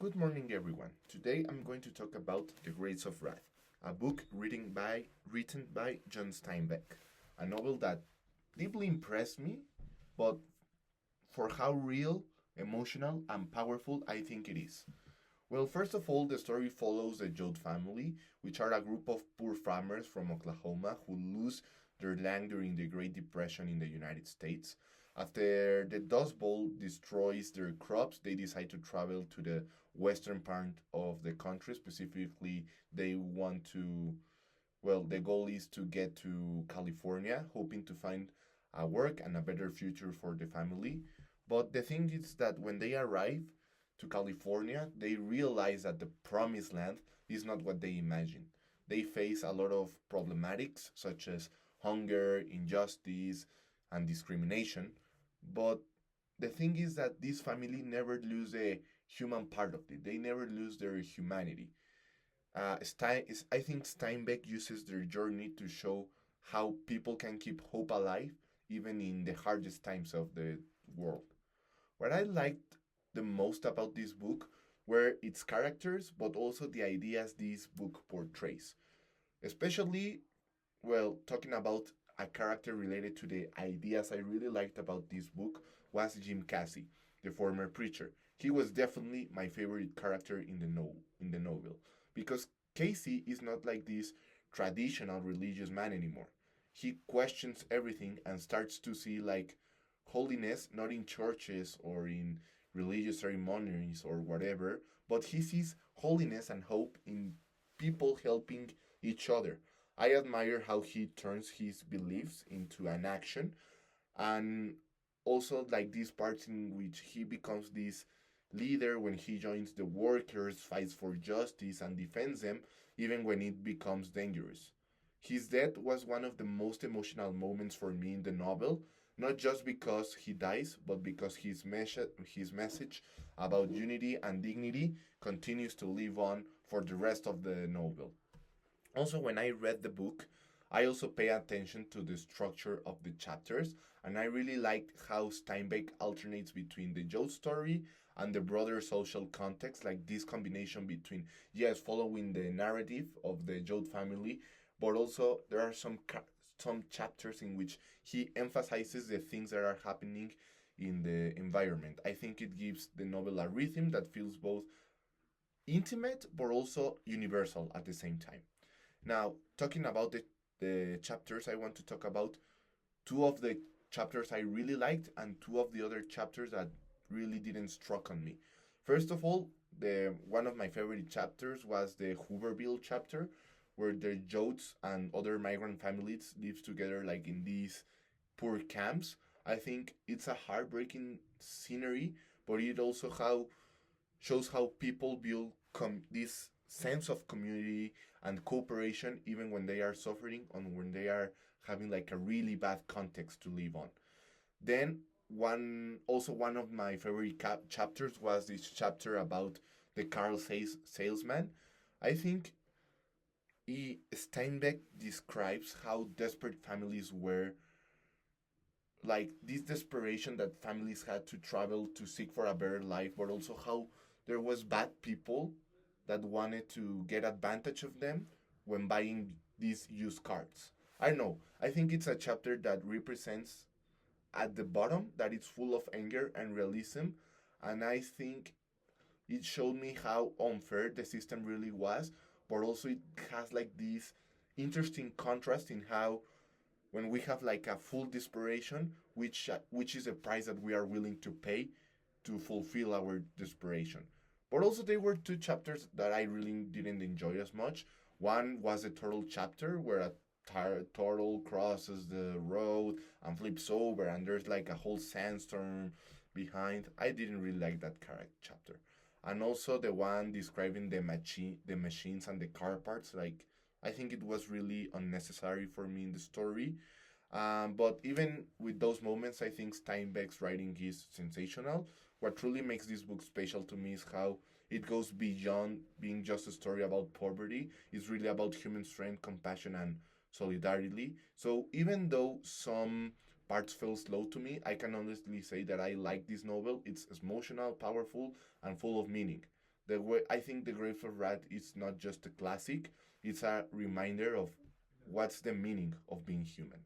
Good morning, everyone. Today I'm going to talk about The Grades of Wrath, a book written by John Steinbeck, a novel that deeply impressed me, but for how real, emotional, and powerful I think it is. Well, first of all, the story follows the Joad family, which are a group of poor farmers from Oklahoma who lose their land during the Great Depression in the United States. After the Dust Bowl destroys their crops, they decide to travel to the western part of the country. Specifically, they want to, well, the goal is to get to California, hoping to find a work and a better future for the family. But the thing is that when they arrive, to California, they realize that the promised land is not what they imagined. They face a lot of problematics such as hunger, injustice, and discrimination. But the thing is that this family never lose the human part of it. They never lose their humanity. I think Steinbeck uses their journey to show how people can keep hope alive even in the hardest times of the world. What I liked the most about this book were its characters, but also the ideas this book portrays. Especially, well, talking about a character related to the ideas I really liked about this book was Jim Cassie, the former preacher. He was definitely my favorite character in the novel because Casey is not like this traditional religious man anymore. He questions everything and starts to see like holiness not in churches or in religious ceremonies or whatever, but he sees holiness and hope in people helping each other. I admire how he turns his beliefs into an action, and also like these parts in which he becomes this leader when he joins the workers, fights for justice, and defends them even when it becomes dangerous. His death was one of the most emotional moments for me in the novel, not just because he dies, but because his message about unity and dignity continues to live on for the rest of the novel. Also, when I read the book, I also pay attention to the structure of the chapters, and I really liked how Steinbeck alternates between the Joe story and the broader social context, like this combination between, yes, following the narrative of the Joe family, but also there are some chapters in which he emphasizes the things that are happening in the environment. I think it gives the novel a rhythm that feels both intimate but also universal at the same time. Now, talking about the chapters, I want to talk about two of the chapters I really liked and two of the other chapters that really didn't struck on me. First of all, the one of my favorite chapters was the Hooverville chapter, where the Jodes and other migrant families live together like in these poor camps. I think it's a heartbreaking scenery, but it also how shows how people build this sense of community and cooperation even when they are suffering and when they are having like a really bad context to live on. Then one of my favorite chapters was this chapter about the Carl salesman. I think Steinbeck describes how desperate families were, like this desperation that families had to travel to seek for a better life, but also how there was bad people that wanted to get advantage of them when buying these used cars. I don't know. I think it's a chapter that represents at the bottom that it's full of anger and realism, and I think it showed me how unfair the system really was, but also it has like this interesting contrast in how when we have like a full desperation, which is a price that we are willing to pay to fulfill our desperation. But also there were two chapters that I really didn't enjoy as much. One was the turtle chapter where a turtle crosses the road and flips over, and there's like a whole sandstorm behind. I didn't really like that character chapter. And also the one describing the machines and the car parts. Like I think it was really unnecessary for me in the story. But even with those moments, I think Steinbeck's writing is sensational. What truly makes this book special to me is how it goes beyond being just a story about poverty. It's really about human strength, compassion, and solidarity. So even though some parts feel slow to me, I can honestly say that I like this novel. It's emotional, powerful, and full of meaning. I think The Grave of Rat is not just a classic; it's a reminder of what's the meaning of being human.